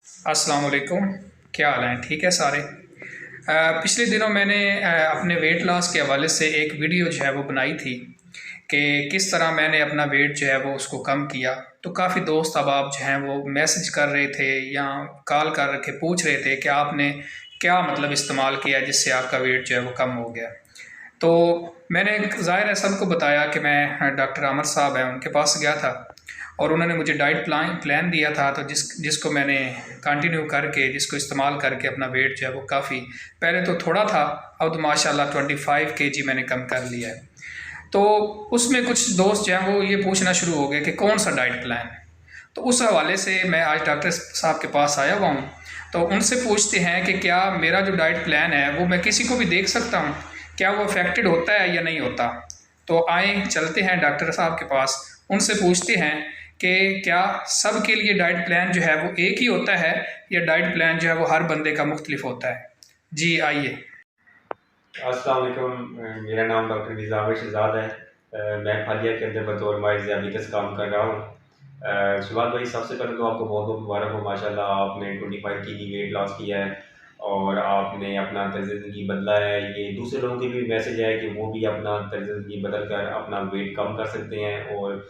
अस्सलाम वालेकुम। क्या हाल हैं? ठीक है सारे। पिछले दिनों मैंने अपने वेट लॉस के हवाले से एक वीडियो जो है वो बनाई थी कि किस तरह मैंने अपना वेट जो है वो उसको कम किया। तो काफ़ी दोस्त अहबाब जो हैं वो मैसेज कर रहे थे या कॉल कर के पूछ रहे थे कि आपने क्या मतलब इस्तेमाल किया जिससे आपका वेट जो है वो कम हो गया। तो मैंने ज़ाहिर है सबको बताया कि मैं डॉक्टर आमर साहब हैं उनके पास गया था और उन्होंने मुझे डाइट प्लान दिया था। तो जिसको मैंने कंटिन्यू करके जिसको इस्तेमाल करके अपना वेट जो है वो काफ़ी, पहले तो थोड़ा था, अब तो माशाल्लाह 25 kg मैंने कम कर लिया है। तो उसमें कुछ दोस्त जो हैं वो ये पूछना शुरू हो गए कि कौन सा डाइट प्लान। तो उस हवाले से मैं आज डॉक्टर साहब के पास आया हुआ हूँ। तो उनसे पूछते हैं कि क्या मेरा जो डाइट प्लान है वो मैं किसी को भी देख सकता हूँ, क्या वो अफेक्टेड होता है या नहीं होता। तो आए चलते हैं डॉक्टर साहब के पास, उनसे पूछते हैं कि क्या सब के लिए डाइट प्लान जो है वो एक ही होता है या डाइट प्लान जो है वो हर बंदे का मुख्तलिफ होता है। जी आइए। अस्सलाम वालेकुम। मेरा नाम डॉक्टर निज़ाम शहजाद है। मैं हालिया के अंदर बतौर माहिर ज़ियाबतीस काम कर रहा हूँ। शुभात भाई, सबसे पहले तो आपको बहुत बहुत मुबारक हो। माशाल्लाह आपने 25 kg वेट लॉस किया है और आपने अपना तर्ज़ ज़िंदगी बदला है। ये दूसरे लोगों के भी मैसेज है कि वो भी अपना तर्ज़ ज़िंदगी बदल कर अपना वेट कम कर सकते हैं और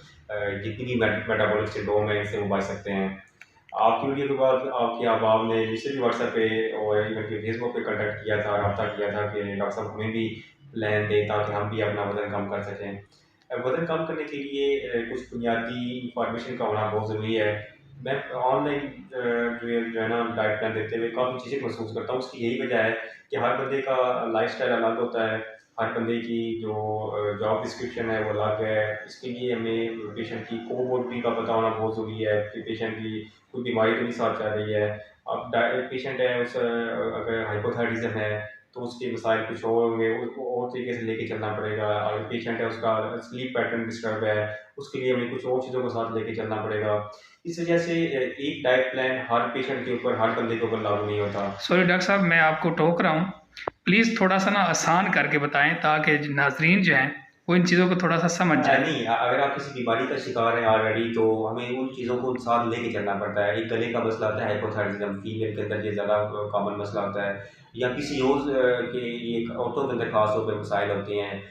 जितनी भी मेटाबॉलिक सिंड्रोम है इससे वो बच सकते हैं। आपकी वीडियो के बाद आपके अहबाब ने मुझसे भी व्हाट्सएप पे और इवन के फेसबुक पे कॉन्टैक्ट किया था, रब्ता किया था कि डॉक्टर साहब हमें भी प्लान दें ताकि हम भी अपना वज़न कम कर सकें। वज़न कम करने के लिए कुछ बुनियादी इंफॉर्मेशन का होना बहुत ज़रूरी है। मैं ऑनलाइन जो है ना डाइट प्लान देते हुए काफ़ी चीज़ें महसूस करता हूँ। उसकी यही वजह है कि हर बंदे का लाइफ़स्टाइल अलग होता है, हर बंदे की जो जॉब डिस्क्रिप्शन है वो अलग है। इसके लिए हमें पेशेंट की कोमॉर्बिडिटी का पता होना बहुत ज़रूरी है कि पेशेंट की कोई बीमारी तो नहीं साथ चल रही है। अब पेशेंट है उस अगर हाइपोथायराइडिज्म है तो उसके मसाइल कुछ और होंगे, उसको और तरीके से लेके चलना पड़ेगा। अगर पेशेंट है उसका स्लीप पैटर्न डिस्टर्ब है, उसके लिए हमें कुछ और चीज़ों को साथ लेके चलना पड़ेगा। इस वजह से एक डाइट प्लान हर पेशेंट के ऊपर, हर बंदे के ऊपर लागू नहीं होता। सॉरी डॉक्टर साहब, मैं आपको टोक रहा हूँ। प्लीज़ थोड़ा सा ना आसान करके बताएं ताकि नाजरीन जो हैं वो इन चीज़ों को थोड़ा सा समझ जाए। नहीं, अगर आप किसी बीमारी का शिकार हैं ऑलरेडी तो हमें उन चीज़ों को साथ लेके चलना पड़ता है। एक गले का मसला आता है हाइपोथायराइडिज्म, फीमेल के अंदर ये ज़्यादा कॉमन मसला होता है, या किसी और के एक औरतों के अंदर ख़ास तौर पे मसाइल होते हैं।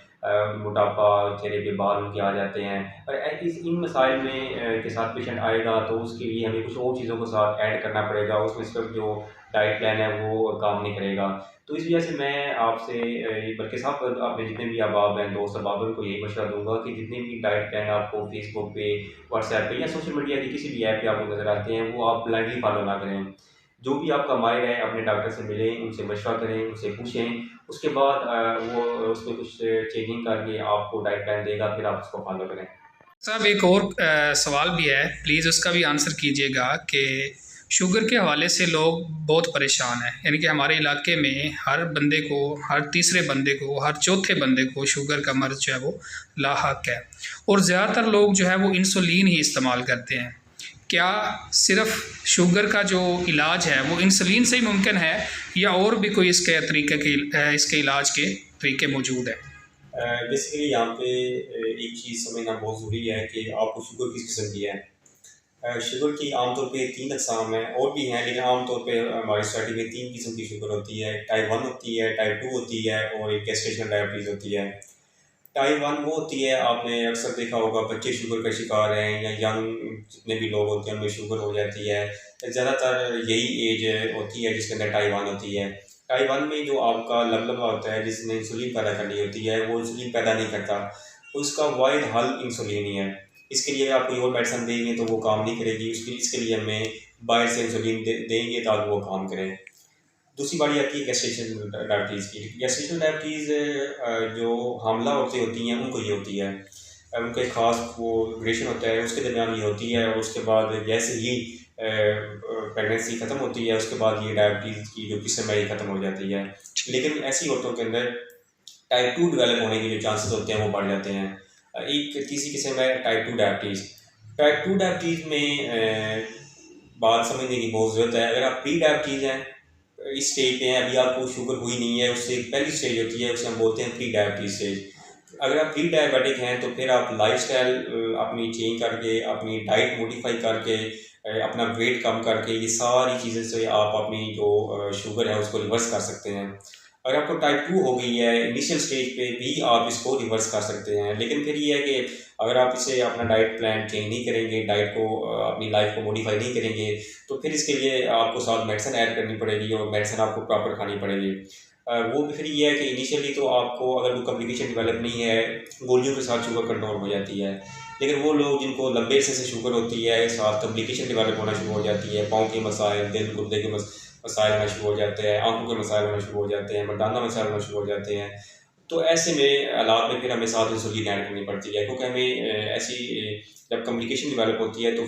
मोटापा, चेहरे पे बाल उनके आ जाते हैं और इन मसाइल में के साथ पेशेंट आएगा तो उसके लिए हमें कुछ और चीज़ों को साथ ऐड करना पड़ेगा। उसमें सिर्फ जो डाइट प्लान है वो काम नहीं करेगा। तो इस वजह से मैं आपसे बल्कि सब अपने जितने भी अहबाब हैं, दोस्त अहबाब हैं, उनको यही मशवरा दूँगा कि जितने भी डाइट प्लान आपको फेसबुक पे, व्हाट्सएप पे या सोशल मीडिया की किसी भी ऐप पे आपको नज़र आते हैं, वो आप ब्लाइंडली फॉलो ना करें। जो भी आपका माहिर है, अपने डॉक्टर से मिलें, उनसे मशवरा करें, उनसे पूछें। उसके बाद वो उसमें कुछ चेंजिंग करके आपको डाइट प्लान देगा, फिर आप उसको फॉलो करें। साहब एक और सवाल भी है, प्लीज़ उसका भी आंसर कीजिएगा कि शुगर के हवाले से लोग बहुत परेशान हैं। यानी कि हमारे इलाके में हर बंदे को, हर तीसरे बंदे को, हर चौथे बंदे को शुगर का मर्ज़ जो है वो लाहक है और ज़्यादातर लोग जो है वो इंसुलिन ही इस्तेमाल करते हैं। क्या सिर्फ़ शुगर का जो इलाज है वो इंसुलिन से ही मुमकिन है या और भी कोई इसके तरीके के इसके इलाज के तरीके मौजूद हैं? बेसिकली यहाँ पे एक चीज़ समझना बहुत ज़रूरी है कि आपको शुगर किस किस्म की है। शुगर की आमतौर पे 3 अक़साम हैं, और भी हैं लेकिन आमतौर पे हमारी सोसाइटी में 3 किस्म की शुगर होती है। टाइप 1 होती है, टाइप 2 होती है और एक गेस्टेशनल डायबिटीज़ होती है। टाइप 1 वो होती है, आपने अक्सर देखा होगा बच्चे शुगर का शिकार हैं या यंग जितने भी लोग होते हैं उनमें शुगर हो जाती है। ज़्यादातर यही एज होती है जिसके अंदर टाइप 1 होती है। टाइप 1 में जो आपका लबलबा होता है जिसने इंसुलिन पैदा करनी होती है, वो इंसुलिन पैदा नहीं करता। उसका वाहिद हल इंसुलिन ही है। इसके लिए आप कोई और मेडिसिन देंगे तो वो काम नहीं करेगी। इसके लिए हमें बाहर से इंसुलिन देंगे ताकि वो काम करे। दूसरी बारी आती है गैस्ट्रेशनल डायबिटीज़ की। गैस्ट्रेशनल डायबिटीज़ जो हामला औरतें होती हैं उनको ये होती है। उनका एक ख़ास वो ड्यूरेशन होता है, उसके दरमियान ये होती है और उसके बाद जैसे ही प्रेगनेंसी ख़त्म होती है उसके बाद ये डायबिटीज़ की जो किस्म है ये ख़त्म हो जाती है। लेकिन ऐसी औरतों के अंदर टाइप 2 डेवलप होने के जो चांसेस होते हैं वो बढ़ जाते हैं। एक तीसरी किस्म है टाइप 2 डायबिटीज़। टाइप 2 डायबिटीज़ में बात समझने की बहुत ज़रूरत है। अगर आप प्री डायबिटीज़ हैं, इस स्टेज पे हैं, अभी आपको शुगर हुई नहीं है, उससे पहली स्टेज होती है, उसे हम बोलते हैं प्री डायबिटीज़ स्टेज। अगर आप प्री डायबिटिक हैं तो फिर आप लाइफस्टाइल अपनी चेंज करके, अपनी डाइट मॉडिफाई करके अपना वेट कम करके ये सारी चीज़ें से आप अपनी जो शुगर है उसको रिवर्स कर सकते हैं। अगर आपको टाइप 2 हो गई है इनिशियल स्टेज पे भी आप इसको रिवर्स कर सकते हैं, लेकिन फिर ये है कि अगर आप इसे अपना डाइट प्लान चेंज नहीं करेंगे, डाइट को अपनी लाइफ को मॉडिफाई नहीं करेंगे, तो फिर इसके लिए आपको साथ मेडिसिन ऐड करनी पड़ेगी और मेडिसिन आपको प्रॉपर खानी पड़ेगी। वो भी फिर ये है कि इनिशियली तो आपको अगर कोई कॉम्प्लिकेशन डेवलप नहीं है, गोलियों के साथ शुगर कंट्रोल हो जाती है। लेकिन वो लोग जिनको लंबे अरसे से शुगर होती है, साथ कॉम्प्लिकेशन डेवलप होना शुरू हो जाती है, पाँव के मसाइल, दिल गुर्दे के मसाइल होना शुरू हो जाते हैं, आंखों के मसाइल होना शुरू हो जाते हैं, मर्दाना मसाइल होना शुरू हो जाते हैं। तो ऐसे में हालात में फिर हमें साथ इंसुलिन ऐड करनी पड़ती है, क्योंकि हमें ऐसी जब कम्युनिकेशन डेवलप होती है तो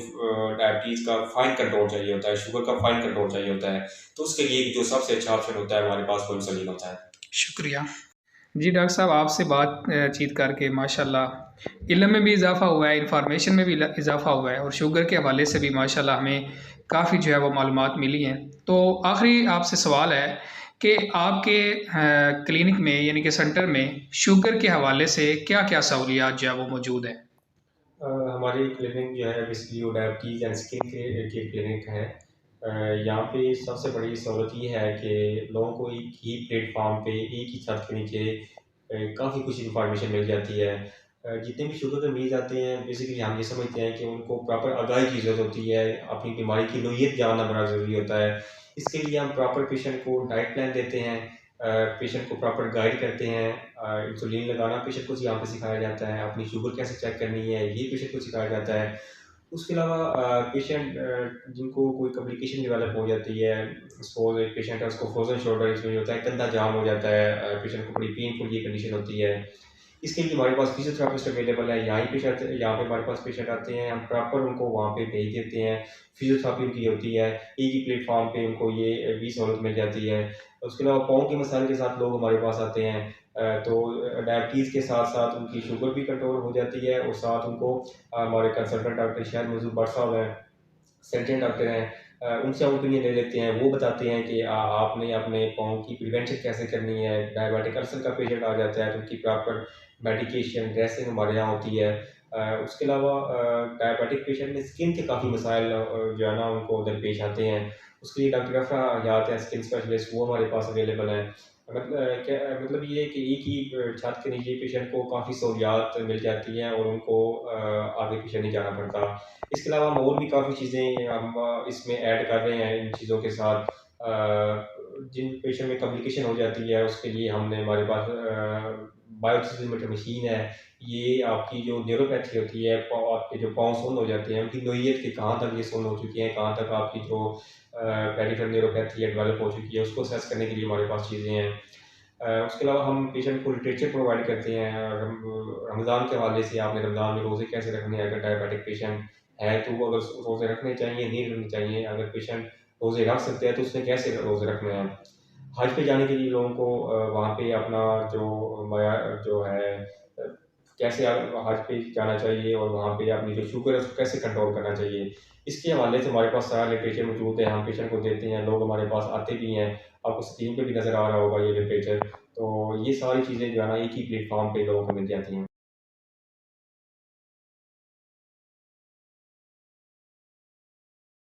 डायबिटीज़ का फाइन कंट्रोल चाहिए होता है, शुगर का फाइन कंट्रोल चाहिए होता है। तो उसके लिए जो सबसे अच्छा ऑप्शन होता है हमारे पास वो इंसुलिन होता है। शुक्रिया। जी डॉक्टर साहब, आपसे बातचीत करके माशाल्लाह इल्म में भी इजाफ़ा हुआ है, इंफॉर्मेशन में भी इजाफ़ा हुआ है और शुगर के हवाले से भी माशाल्लाह हमें काफ़ी जो है वो मालूमात मिली हैं। तो आखिरी आपसे सवाल है कि आपके क्लिनिक में यानी कि सेंटर में शुगर के हवाले से क्या-क्या सहूलियात जो है वो मौजूद हैं? हमारी क्लिनिक जो है बेसिकली वो डायबिटीज़ एंड स्किन के क्लिनिक है। यहाँ पे सबसे बड़ी सहूलत ये है कि लोगों को एक ही प्लेटफॉर्म पे एक ही छत के नीचे काफ़ी कुछ इन्फॉर्मेशन मिल जाती है। जितने भी शुगर के मरीज़ आते हैं बेसिकली हम ये समझते हैं कि उनको प्रॉपर आगाही की ज़रूरत होती है, अपनी बीमारी की नोयत जानना बड़ा ज़रूरी होता है। इसके लिए हम प्रॉपर पेशेंट को डाइट प्लान देते हैं, पेशेंट को प्रॉपर गाइड करते हैं। इंसुलिन लगाना पेशेंट को यहाँ पे सिखाया जाता है, अपनी शुगर कैसे चेक करनी है ये पेशेंट को सिखाया जाता है। उसके अलावा पेशेंट जिनको कोई कॉम्प्लिकेशन डेवलप हो जाती है, सपोज़ एक पेशेंट है उसको फ्रोज़न शोल्डर इंजरी होता है, कंधा जाम हो जाता है, पेशेंट को बड़ी पेनफुल ये कंडीशन होती है। इसके लिए हमारे पास फिजियोथेरेपिस्ट अवेलेबल है, यहाँ पे हमारे पास पेशेंट आते हैं, हम प्रॉपर उनको वहाँ पे भेज देते हैं। फिजियोथेरेपी उनकी होती है, एक ही प्लेटफ़ॉर्म पे उनको ये भी सहूलत मिल जाती है। उसके अलावा पाँव के मसाइल के साथ लोग हमारे पास आते हैं, तो डायबिटीज़ के साथ-साथ उनकी शुगर भी कंट्रोल हो जाती है और साथ उनको हमारे कंसल्टेंट डॉक्टर शायद मज़ूर भट्ट साहब हैं, सर्जन डॉक्टर हैं, उनसे हम ओपिनियन ले लेते हैं। वो बताते हैं कि आपने अपने पाँव की प्रिवेंशन कैसे करनी है। डायबिटिक अल्सर का पेशेंट आ जाता है तो उनकी प्रॉपर मेडिकेशन, ड्रेसिंग हमारे यहाँ होती है। उसके अलावा डायबिटिक पेशेंट में स्किन के काफ़ी मसाइल जो है ना उनको दरपेश आते हैं। उसके लिए डॉक्टर अफ़रा हयात हैं स्किन स्पेशलिस्ट, वो हमारे पास अवेलेबल हैं। मतलब ये है कि एक ही छत के नीचे पेशेंट को काफ़ी सहूलियात मिल जाती हैं और उनको आगे पीछे नहीं जाना पड़ता। इसके अलावा हम और भी काफ़ी चीज़ें हम इसमें ऐड कर रहे हैं इन चीज़ों के साथ। जिन पेशेंट में कॉम्प्लिकेशन हो जाती है उसके लिए हमने हमारे पास बायोसिस्टोमीटर मशीन है। ये आपकी जो न्यूरोपैथी होती है, आपके जो पाँव सुन्न हो जाते हैं उनकी नोयत के कहाँ तक ये सुन्न हो चुकी हैं, कहाँ तक आपकी जो पेरिफेरल न्यूरोपैथी है डेवलप हो चुकी है, उसको असेस करने के लिए हमारे पास चीज़ें हैं। उसके अलावा हम पेशेंट को लिटरेचर प्रोवाइड करते हैं। रमज़ान के हवाले से आपने रमज़ान में रोज़े कैसे रखने हैं, अगर डायबिटिक पेशेंट है तो वो अगर रोज़े रखने चाहिए, नहीं रखने चाहिए। अगर पेशेंट रोज़े रख सकते हैं तो उसने कैसे रोज़े रखने हैं। हज पे जाने के लिए लोगों को वहाँ पे अपना जो है कैसे हज पे जाना चाहिए और वहाँ पे अपनी जो शुगर है उसको कैसे कंट्रोल करना चाहिए। इसके हवाले से हमारे पास सारा लिटरेचर मौजूद है, हम पेशेंट को देते हैं, लोग हमारे पास आते भी हैं। आपको स्क्रीन पे भी नज़र आ रहा होगा ये लिटरेचर। तो ये सारी चीज़ें जो है ना एक ही प्लेटफ़ॉर्म पे लोगों को मिल जाती हैं।